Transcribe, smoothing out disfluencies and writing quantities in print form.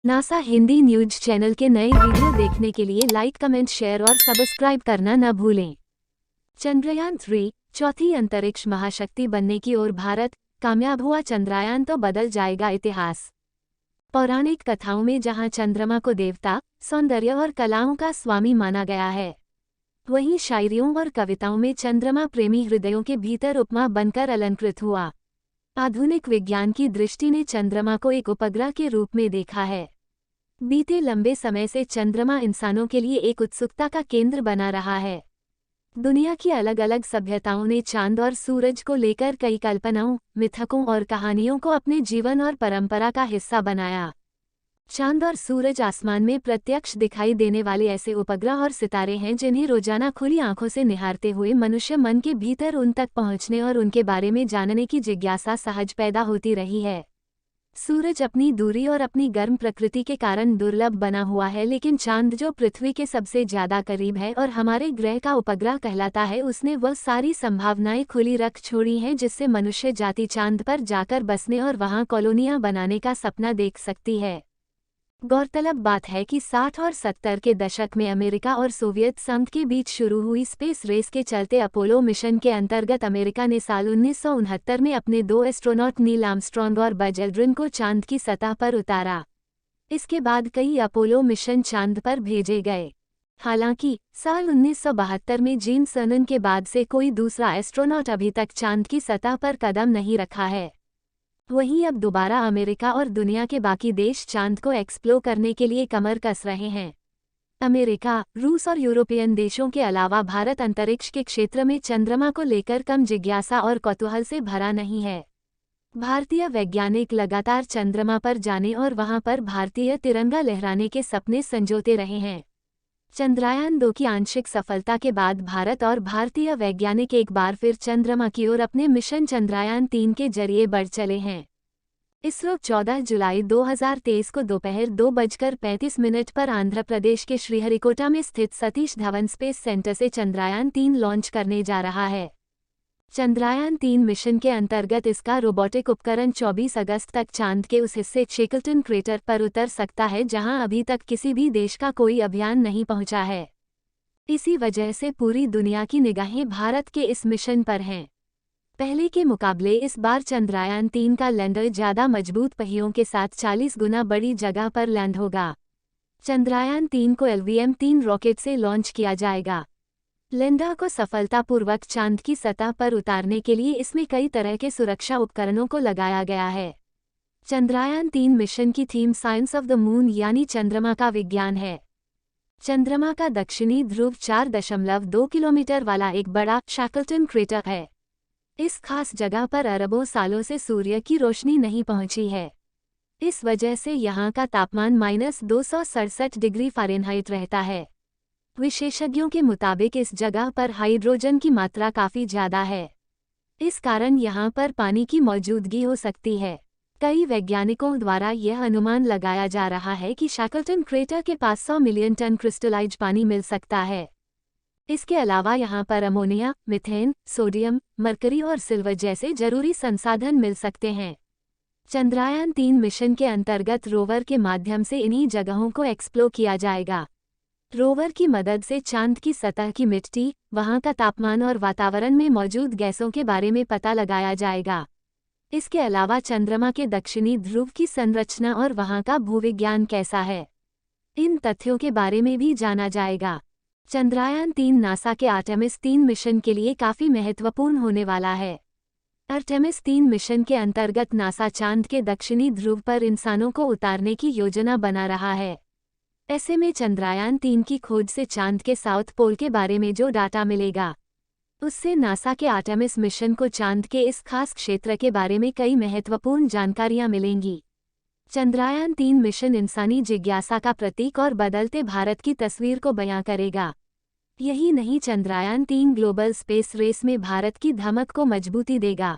NASA Hindi news channel के नए video देखने के लिए लाइक कमेंट शेयर और सब्सक्राइब करना न भूलें। चंद्रयान 3 चौथी अंतरिक्ष महाशक्ति बनने की ओर भारत कामयाब हुआ। चंद्रयान तो बदल जाएगा इतिहास। पौराणिक कथाओं में जहां चंद्रमा को देवता, सौंदर्य और कलाओं का स्वामी माना गया है, वहीं शायरियों और कविताओं में चंद्रमा प्रेमी हृदयों के भीतर उपमा बनकर अलंकृत हुआ। आधुनिक विज्ञान की दृष्टि ने चंद्रमा को एक उपग्रह के रूप में देखा है। बीते लंबे समय से चंद्रमा इंसानों के लिए एक उत्सुकता का केंद्र बना रहा है। दुनिया की अलग अलग सभ्यताओं ने चांद और सूरज को लेकर कई कल्पनाओं, मिथकों और कहानियों को अपने जीवन और परंपरा का हिस्सा बनाया। चांद और सूरज आसमान में प्रत्यक्ष दिखाई देने वाले ऐसे उपग्रह और सितारे हैं जिन्हें रोजाना खुली आंखों से निहारते हुए मनुष्य मन के भीतर उन तक पहुंचने और उनके बारे में जानने की जिज्ञासा सहज पैदा होती रही है। सूरज अपनी दूरी और अपनी गर्म प्रकृति के कारण दुर्लभ बना हुआ है, लेकिन चांद जो पृथ्वी के सबसे ज्यादा करीब है और हमारे ग्रह का उपग्रह कहलाता है, उसने वह सारी संभावनाएं खुली रख छोड़ी हैं जिससे मनुष्य जाति चांद पर जाकर बसने और वहां कॉलोनियां बनाने का सपना देख सकती है। गौरतलब बात है कि 60 और 70 के दशक में अमेरिका और सोवियत संघ के बीच शुरू हुई स्पेस रेस के चलते अपोलो मिशन के अंतर्गत अमेरिका ने साल 1969 में अपने 2 एस्ट्रोनॉट नील आर्मस्ट्रॉन्ग और बज एल्ड्रिन को चांद की सतह पर उतारा। इसके बाद कई अपोलो मिशन चांद पर भेजे गए। हालांकि साल 1972 में जीन सर्नन के बाद से कोई दूसरा एस्ट्रोनॉट अभी तक चांद की सतह पर कदम नहीं रखा है। वहीं अब दोबारा अमेरिका और दुनिया के बाकी देश चांद को एक्सप्लोर करने के लिए कमर कस रहे हैं। अमेरिका, रूस और यूरोपियन देशों के अलावा भारत अंतरिक्ष के क्षेत्र में चंद्रमा को लेकर कम जिज्ञासा और कौतूहल से भरा नहीं है। भारतीय वैज्ञानिक लगातार चंद्रमा पर जाने और वहां पर भारतीय तिरंगा लहराने के सपने संजोते रहे हैं। चंद्रयान 2 की आंशिक सफलता के बाद भारत और भारतीय वैज्ञानिक एक बार फिर चंद्रमा की ओर अपने मिशन चंद्रयान 3 के जरिए बढ़ चले हैं। इसरो 14 जुलाई 2023 को दोपहर 2:35 पर आंध्र प्रदेश के श्रीहरिकोटा में स्थित सतीश धवन स्पेस सेंटर से चंद्रयान 3 लॉन्च करने जा रहा है। चंद्रयान 3 मिशन के अंतर्गत इसका रोबोटिक उपकरण 24 अगस्त तक चांद के उस हिस्से शेकल्टन क्रेटर पर उतर सकता है जहां अभी तक किसी भी देश का कोई अभियान नहीं पहुंचा है। इसी वजह से पूरी दुनिया की निगाहें भारत के इस मिशन पर हैं। पहले के मुकाबले इस बार चंद्रयान 3 का लैंडर ज्यादा मजबूत पहियों के साथ 40 गुना बड़ी जगह पर लैंड होगा। चंद्रयान 3 को LVM-3 रॉकेट से लॉन्च किया जाएगा। लैंडर को सफलतापूर्वक चांद की सतह पर उतारने के लिए इसमें कई तरह के सुरक्षा उपकरणों को लगाया गया है। चंद्रयान 3 मिशन की theme science of the moon यानी चंद्रमा का विज्ञान है। चंद्रमा का दक्षिणी ध्रुव 4.2 किलोमीटर वाला एक बड़ा शैकल्टन क्रेटर है। इस खास जगह पर अरबों सालों से सूर्य की रोशनी नहीं पहुंची है। इस वजह से यहाँ का तापमान -267 डिग्री फ़ारेनहाइट रहता है। विशेषज्ञों के मुताबिक इस जगह पर हाइड्रोजन की मात्रा काफ़ी ज़्यादा है। इस कारण यहाँ पर पानी की मौजूदगी हो सकती है। कई वैज्ञानिकों द्वारा यह अनुमान लगाया जा रहा है कि शैकल्टन क्रेटर के पास 100 मिलियन टन क्रिस्टलाइज्ड पानी मिल सकता है। इसके अलावा यहाँ पर अमोनिया, मीथेन, सोडियम, मरकरी और सिल्वर जैसे जरूरी संसाधन मिल सकते हैं। चंद्रयान 3 मिशन के अंतर्गत रोवर के माध्यम से इन्हीं जगहों को एक्सप्लोर किया जाएगा। रोवर की मदद से चांद की सतह की मिट्टी, वहां का तापमान और वातावरण में मौजूद गैसों के बारे में पता लगाया जाएगा। इसके अलावा चंद्रमा के दक्षिणी ध्रुव की संरचना और वहां का भूविज्ञान कैसा है, इन तथ्यों के बारे में भी जाना जाएगा। चंद्रयान 3 नासा के आर्टेमिस 3 मिशन के लिए काफ़ी महत्वपूर्ण होने वाला है। आर्टेमिस 3 मिशन के अंतर्गत नासा चांद के दक्षिणी ध्रुव पर इंसानों को उतारने की योजना बना रहा है। ऐसे में चंद्रयान 3 की खोज से चांद के साउथ पोल के बारे में जो डाटा मिलेगा, उससे नासा के आर्टेमिस मिशन को चांद के इस खास क्षेत्र के बारे में कई महत्वपूर्ण जानकारियां मिलेंगी। चंद्रयान 3 मिशन इंसानी जिज्ञासा का प्रतीक और बदलते भारत की तस्वीर को बयां करेगा। यही नहीं, चंद्रयान 3 ग्लोबल स्पेस रेस में भारत की धमक को मजबूती देगा।